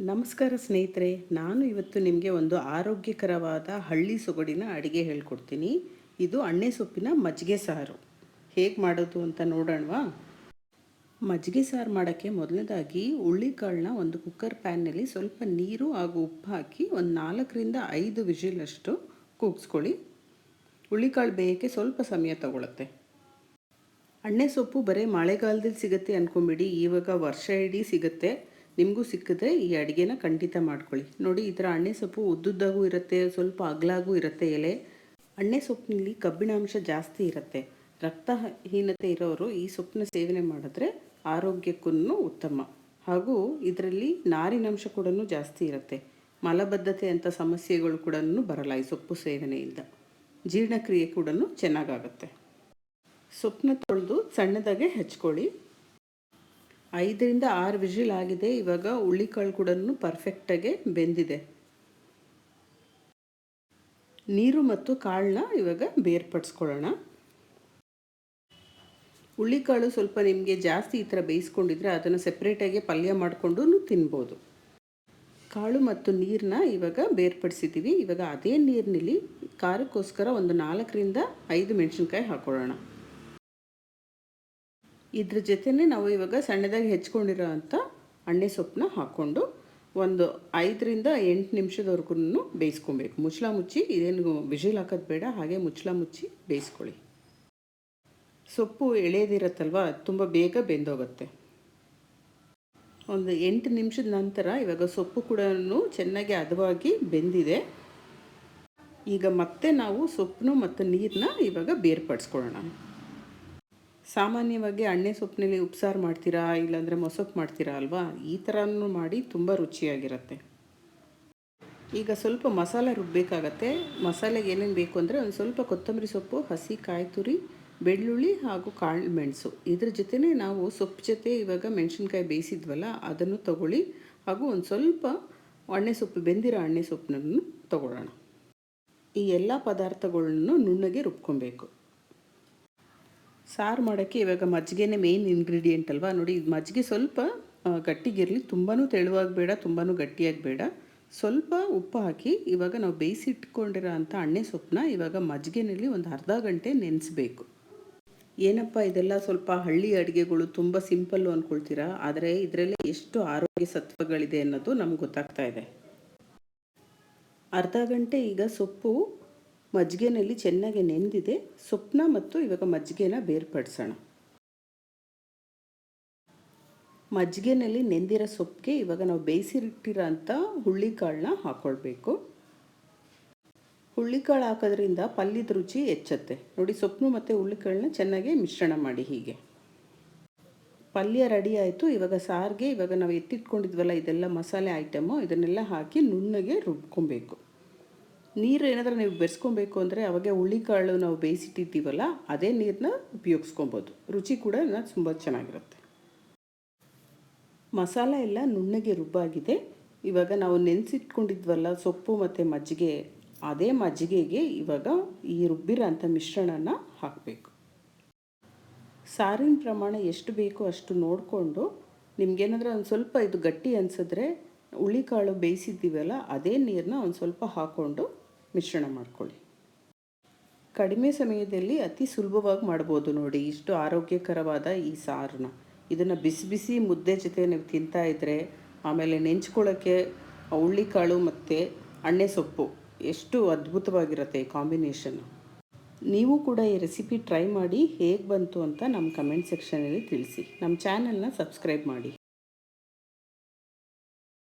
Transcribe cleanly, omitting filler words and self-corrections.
ನಮಸ್ಕಾರ ಸ್ನೇಹಿತರೆ, ನಾನು ಇವತ್ತು ನಿಮಗೆ ಒಂದು ಆರೋಗ್ಯಕರವಾದ ಹಳ್ಳಿ ಸೊಗಡಿನ ಅಡುಗೆ ಹೇಳ್ಕೊಡ್ತೀನಿ. ಇದು ಅಣ್ಣೆ ಸೊಪ್ಪಿನ ಮಜ್ಜಿಗೆ ಸಾರು ಹೇಗೆ ಮಾಡೋದು ಅಂತ ನೋಡೋಣವಾ? ಮಜ್ಜಿಗೆ ಸಾರು ಮಾಡೋಕ್ಕೆ ಮೊದಲನೇದಾಗಿ ಹುಳ್ಳಿಕಾಳನ್ನ ಒಂದು ಕುಕ್ಕರ್ ಪ್ಯಾನ್ನಲ್ಲಿ ಸ್ವಲ್ಪ ನೀರು ಹಾಗೂ ಉಪ್ಪು ಹಾಕಿ ಒಂದು 4 ರಿಂದ 5 ವಿಷಿಲಷ್ಟು ಕೂಗಿಸ್ಕೊಳ್ಳಿ. ಹುಳ್ಳಿಕಾಳು ಬೇಯೋಕ್ಕೆ ಸ್ವಲ್ಪ ಸಮಯ ತಗೊಳುತ್ತೆ. ಅಣ್ಣೆ ಸೊಪ್ಪು ಬರೀ ಮಳೆಗಾಲದಲ್ಲಿ ಸಿಗುತ್ತೆ ಅಂದ್ಕೊಂಬಿಡಿ, ಇವಾಗ ವರ್ಷ ಇಡೀ ಸಿಗುತ್ತೆ. ನಿಮಗೂ ಸಿಕ್ಕಿದ್ರೆ ಈ ಅಡುಗೆನ ಖಂಡಿತ ಮಾಡ್ಕೊಳ್ಳಿ. ನೋಡಿ, ಈ ಥರ ಅಣ್ಣೆ ಸೊಪ್ಪು ಉದ್ದುದ್ದಾಗೂ ಇರುತ್ತೆ, ಸ್ವಲ್ಪ ಅಗಲಾಗೂ ಇರುತ್ತೆ ಎಲೆ. ಅಣ್ಣೆ ಸೊಪ್ಪಿನಲ್ಲಿ ಕಬ್ಬಿಣಾಂಶ ಜಾಸ್ತಿ ಇರುತ್ತೆ. ರಕ್ತಹೀನತೆ ಇರೋರು ಈ ಸೊಪ್ಪನ್ನ ಸೇವನೆ ಮಾಡಿದ್ರೆ ಆರೋಗ್ಯಕ್ಕೂ ಉತ್ತಮ. ಹಾಗೂ ಇದರಲ್ಲಿ ನಾರಿನಂಶ ಕೂಡ ಜಾಸ್ತಿ ಇರುತ್ತೆ. ಮಲಬದ್ಧತೆ ಅಂಥ ಸಮಸ್ಯೆಗಳು ಕೂಡ ಬರಲ್ಲ ಈ ಸೊಪ್ಪು ಸೇವನೆಯಿಂದ. ಜೀರ್ಣಕ್ರಿಯೆ ಕೂಡ ಚೆನ್ನಾಗಾಗುತ್ತೆ. ಸೊಪ್ಪನ್ನ ತೊಳೆದು ಸಣ್ಣದಾಗೆ ಹೆಚ್ಕೊಳ್ಳಿ. 5 ರಿಂದ 6 ವಿಷಿಲ್ ಆಗಿದೆ. ಇವಾಗ ಹುಳ್ಳಿಕಾಳು ಕೂಡ ಪರ್ಫೆಕ್ಟಾಗಿ ಬೆಂದಿದೆ. ನೀರು ಮತ್ತು ಕಾಳನ್ನ ಇವಾಗ ಬೇರ್ಪಡಿಸ್ಕೊಳ್ಳೋಣ. ಹುಳ್ಳಿಕಾಳು ಸ್ವಲ್ಪ ನಿಮಗೆ ಜಾಸ್ತಿ ಈ ಥರ ಬೇಯಿಸ್ಕೊಂಡಿದ್ರೆ ಅದನ್ನು ಸೆಪ್ರೇಟಾಗಿ ಪಲ್ಯ ಮಾಡಿಕೊಂಡು ತಿನ್ಬೋದು. ಕಾಳು ಮತ್ತು ನೀರನ್ನ ಇವಾಗ ಬೇರ್ಪಡಿಸಿದ್ದೀವಿ. ಇವಾಗ ಅದೇ ನೀರಿನಲ್ಲಿ ಖಾರಕ್ಕೋಸ್ಕರ ಒಂದು 4 ರಿಂದ 5 ಮೆಣಸಿನ್ಕಾಯಿ ಹಾಕೊಳ್ಳೋಣ. ಇದ್ರ ಜೊತೆನೇ ನಾವು ಇವಾಗ ಸಣ್ಣದಾಗಿ ಹೆಚ್ಕೊಂಡಿರೋ ಅಂಥ ಅಣ್ಣೆ ಸೊಪ್ಪನ್ನ ಹಾಕ್ಕೊಂಡು ಒಂದು 5 ರಿಂದ 8 ನಿಮಿಷದವರೆಗೂ ಬೇಯಿಸ್ಕೊಬೇಕು. ಮುಚ್ಚಳ ಮುಚ್ಚಿ, ಇದೇನು ವಿಜಿಲ್ ಹಾಕೋದು ಬೇಡ, ಹಾಗೆ ಮುಚ್ಚಳ ಮುಚ್ಚಿ ಬೇಯಿಸ್ಕೊಳ್ಳಿ. ಸೊಪ್ಪು ಎಳೆದಿರತ್ತಲ್ವ, ತುಂಬ ಬೇಗ ಬೆಂದೋಗುತ್ತೆ. ಒಂದು 8 ನಿಮಿಷದ ನಂತರ ಇವಾಗ ಸೊಪ್ಪು ಕೂಡ ಚೆನ್ನಾಗಿ ಹದವಾಗಿ ಬೆಂದಿದೆ. ಈಗ ಮತ್ತೆ ನಾವು ಸೊಪ್ಪನ್ನು ಮತ್ತು ನೀರನ್ನ ಇವಾಗ ಬೇರ್ಪಡಿಸ್ಕೊಳ್ಳೋಣ. ಸಾಮಾನ್ಯವಾಗಿ ಅಣ್ಣೆ ಸೊಪ್ಪಿನಲ್ಲಿ ಉಪ್ಸಾರು ಮಾಡ್ತೀರಾ, ಇಲ್ಲಾಂದರೆ ಮೊಸೊಪ್ಪು ಮಾಡ್ತೀರಾ ಅಲ್ವಾ? ಈ ಥರನೂ ಮಾಡಿ ತುಂಬ ರುಚಿಯಾಗಿರುತ್ತೆ. ಈಗ ಸ್ವಲ್ಪ ಮಸಾಲೆ ರುಬ್ಬಬೇಕಾಗತ್ತೆ. ಮಸಾಲೆಗೆ ಏನೇನು ಬೇಕು ಅಂದರೆ ಒಂದು ಸ್ವಲ್ಪ ಕೊತ್ತಂಬರಿ ಸೊಪ್ಪು, ಹಸಿ ಕಾಯಿ ತುರಿ, ಬೆಳ್ಳುಳ್ಳಿ ಹಾಗೂ ಕಾಳು ಮೆಣಸು. ಇದ್ರ ಜೊತೆನೇ ನಾವು ಸೊಪ್ಪು ಜೊತೆ ಇವಾಗ ಮೆಣಸಿನ್ಕಾಯಿ ಬೇಯಿಸಿದ್ವಲ್ಲ ಅದನ್ನು ತಗೊಳ್ಳಿ. ಹಾಗೂ ಒಂದು ಸ್ವಲ್ಪ ಅಣ್ಣೆ ಸೊಪ್ಪು, ಬೆಂದಿರೋ ಅಣ್ಣೆ ಸೊಪ್ಪನ್ನು ತಗೊಳ್ಳೋಣ. ಈ ಎಲ್ಲ ಪದಾರ್ಥಗಳನ್ನು ನುಣ್ಣಗೆ ರುಬ್ಕೊಬೇಕು. ಸಾರು ಮಾಡೋಕ್ಕೆ ಇವಾಗ ಮಜ್ಜಿಗೆನೇ ಮೇನ್ ಇಂಗ್ರೀಡಿಯೆಂಟ್ ಅಲ್ವಾ? ನೋಡಿ, ಮಜ್ಜಿಗೆ ಸ್ವಲ್ಪ ಗಟ್ಟಿಗಿರಲಿ, ತುಂಬಾ ತೆಳುವಾಗಿ ಬೇಡ, ತುಂಬಾ ಗಟ್ಟಿಯಾಗಿ ಬೇಡ. ಸ್ವಲ್ಪ ಉಪ್ಪು ಹಾಕಿ ಇವಾಗ ನಾವು ಬೇಯಿಸಿಟ್ಕೊಂಡಿರೋ ಅಂಥ ಅಣ್ಣೆ ಸೊಪ್ಪನ್ನ ಇವಾಗ ಮಜ್ಜಿಗೆನಲ್ಲಿ ಒಂದು ಅರ್ಧ ಗಂಟೆ ನೆನೆಸಬೇಕು. ಏನಪ್ಪ ಇದೆಲ್ಲ ಸ್ವಲ್ಪ ಹಳ್ಳಿ ಅಡುಗೆಗಳು ತುಂಬ ಸಿಂಪಲ್ಲು ಅಂದ್ಕೊಳ್ತೀರಾ, ಆದರೆ ಇದರಲ್ಲಿ ಎಷ್ಟು ಆರೋಗ್ಯ ಸತ್ವಗಳಿದೆ ಅನ್ನೋದು ನಮ್ಗೆ ಗೊತ್ತಾಗ್ತಾ ಇದೆ. ಅರ್ಧ ಗಂಟೆ ಈಗ ಸೊಪ್ಪು ಮಜ್ಜಿಗೆನಲ್ಲಿ ಚೆನ್ನಾಗಿ ನೆಂದಿದೆ. ಸೊಪ್ಪನ್ನ ಮತ್ತು ಇವಾಗ ಮಜ್ಜಿಗೆನ ಬೇರ್ಪಡಿಸೋಣ. ಮಜ್ಜಿಗೆನಲ್ಲಿ ನೆಂದಿರೋ ಸೊಪ್ಪಿಗೆ ಇವಾಗ ನಾವು ಬೇಯಿಸಿಟ್ಟಿರೋ ಅಂಥ ಹುಳ್ಳಿಕಾಳನ್ನ ಹಾಕ್ಕೊಳ್ಬೇಕು. ಹುಳ್ಳಿಕಾಳು ಹಾಕೋದ್ರಿಂದ ಪಲ್ಯದ ರುಚಿ ಹೆಚ್ಚುತ್ತೆ. ನೋಡಿ, ಸೊಪ್ಪು ಮತ್ತು ಹುಳ್ಳಿಕಾಳನ್ನ ಚೆನ್ನಾಗಿ ಮಿಶ್ರಣ ಮಾಡಿ. ಹೀಗೆ ಪಲ್ಯ ರೆಡಿ ಆಯಿತು. ಇವಾಗ ಸಾರಿಗೆ ಇವಾಗ ನಾವು ಎತ್ತಿಟ್ಕೊಂಡಿದ್ವಲ್ಲ ಇದೆಲ್ಲ ಮಸಾಲೆ ಐಟಮು, ಇದನ್ನೆಲ್ಲ ಹಾಕಿ ನುಣ್ಣಗೆ ರುಬ್ಕೊಬೇಕು. ನೀರು ಏನಾದರೂ ನೀವು ಬೆರೆಸ್ಕೊಬೇಕು ಅಂದರೆ ಅವಾಗ ಹುಳ್ಳಿಕಾಳು ನಾವು ಬೇಯಿಸಿಟ್ಟಿದ್ದೀವಲ್ಲ ಅದೇ ನೀರನ್ನ ಉಪಯೋಗಿಸ್ಕೊಬೋದು. ರುಚಿ ಕೂಡ ತುಂಬ ಚೆನ್ನಾಗಿರುತ್ತೆ. ಮಸಾಲೆ ಎಲ್ಲ ನುಣ್ಣಗೆ ರುಬ್ಬಾಗಿದೆ. ಇವಾಗ ನಾವು ನೆನೆಸಿಟ್ಕೊಂಡಿದ್ವಲ್ಲ ಸೊಪ್ಪು ಮತ್ತು ಮಜ್ಜಿಗೆ, ಅದೇ ಮಜ್ಜಿಗೆಗೆ ಇವಾಗ ಈ ರುಬ್ಬಿರೋ ಅಂಥ ಮಿಶ್ರಣನ ಹಾಕಬೇಕು. ಸಾರಿನ ಪ್ರಮಾಣ ಎಷ್ಟು ಬೇಕೋ ಅಷ್ಟು ನೋಡಿಕೊಂಡು, ನಿಮಗೇನಾದರೂ ಒಂದು ಸ್ವಲ್ಪ ಇದು ಗಟ್ಟಿ ಅನಿಸಿದ್ರೆ ಹುಳ್ಳಿಕಾಳು ಬೇಯಿಸಿದ್ದೀವಲ್ಲ ಅದೇ ನೀರನ್ನ ಒಂದು ಸ್ವಲ್ಪ ಹಾಕ್ಕೊಂಡು ಮಿಶ್ರಣ ಮಾಡ್ಕೊಳ್ಳಿ. ಕಡಿಮೆ ಸಮಯದಲ್ಲಿ ಅತಿ ಸುಲಭವಾಗಿ ಮಾಡ್ಬೋದು. ನೋಡಿ, ಇಷ್ಟು ಆರೋಗ್ಯಕರವಾದ ಈ ಸಾರನ್ನ ಇದನ್ನು ಬಿಸಿ ಬಿಸಿ ಮುದ್ದೆ ಜೊತೆ ನೀವು ತಿಂತಾ ಇದ್ದರೆ, ಆಮೇಲೆ ನೆಂಚ್ಕೊಳ್ಳೋಕ್ಕೆ ಹುಳ್ಳಿಕಾಳು ಮತ್ತು ಅಣ್ಣೆ ಸೊಪ್ಪು ಎಷ್ಟು ಅದ್ಭುತವಾಗಿರುತ್ತೆ ಈ ಕಾಂಬಿನೇಷನ್ನು. ನೀವು ಕೂಡ ಈ ರೆಸಿಪಿ ಟ್ರೈ ಮಾಡಿ ಹೇಗೆ ಬಂತು ಅಂತ ನಮ್ಮ ಕಮೆಂಟ್ ಸೆಕ್ಷನಲ್ಲಿ ತಿಳಿಸಿ. ನಮ್ಮ ಚಾನಲ್ನ ಸಬ್ಸ್ಕ್ರೈಬ್ ಮಾಡಿ.